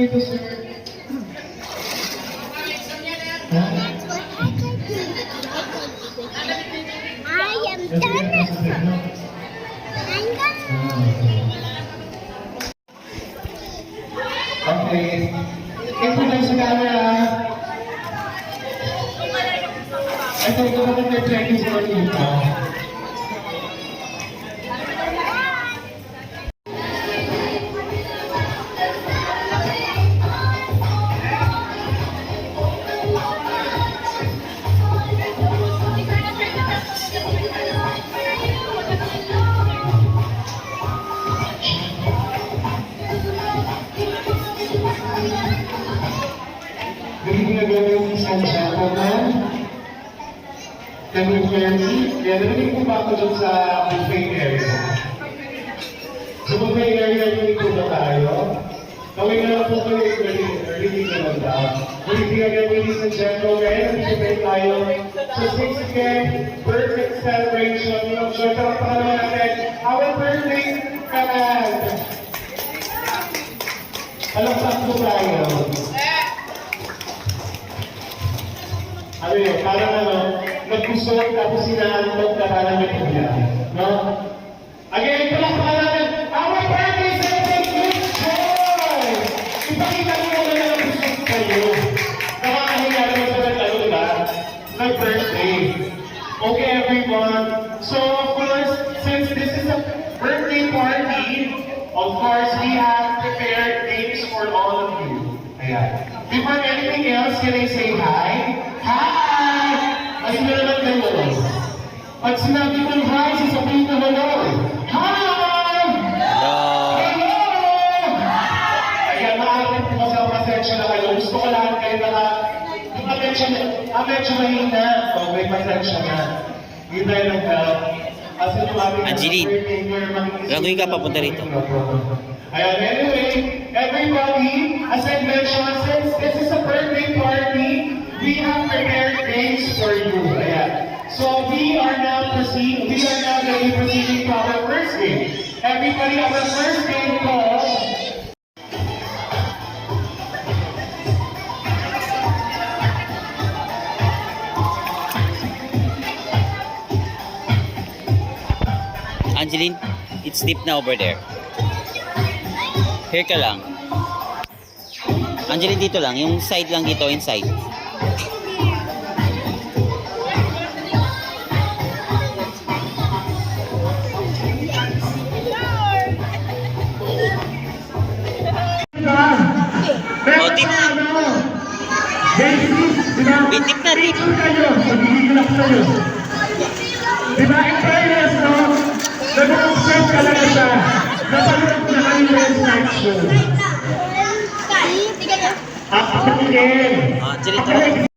mo ito, sir? That's what I could do. I am done. I'm done. Okay. Ito lang sa camera. Ito naman yung tracking sa dito. Ladies and gentlemen, can you hear me? Kaya narinig po ba ako dun sa buffet area? Sa buffet area, narinig po ba tayo? Gawin na lang po kayo early naman daw. Good again, ladies and gentlemen. Bigyan tayo sa 6 again, perfect celebration. Yung sure, talaga natin, our birthday command. Alam sa po tayo. Ano yun, parang nagkusot tapos sinaantok na parang may pagla. No? Again, ito lang pa natin, our birthday celebration, good joy! Ipakita mo na lang ang kusot kayo. Nakakahiya naman sa nagtalo, diba? Nag-birthday. Okay, everyone. So, of course, since this is a birthday party, of course, we have prepared games for all of you. Ayan. Before anything else, can I say hi? Hi! Ay, naman kayo. Pag sinabi kong hi, sasabihin ko hello. Hi! Hello! Ayan, maaaring po kasi ako pasensya na kayo. Gusto ko lahat kayo medyo mahina. O, may pasensya na. Hindi tayo nag-help. Angeline, gagawin ka papunta rito. Ayan, anyway, everybody, as I mentioned, since this is a birthday party, we have prepared games for you. Ayan. So we are now going to be proceeding to our first game. Everybody, our first game called Angeline, it's deep na over there. Here ka lang. Angeline, dito lang. Yung side lang dito, inside. Oh, deep. Deep na, deep. Diba, in fairness, no? Nag-observe ka lang siya. Napanood na kayo yung night show. Ako din. Angeline, tara.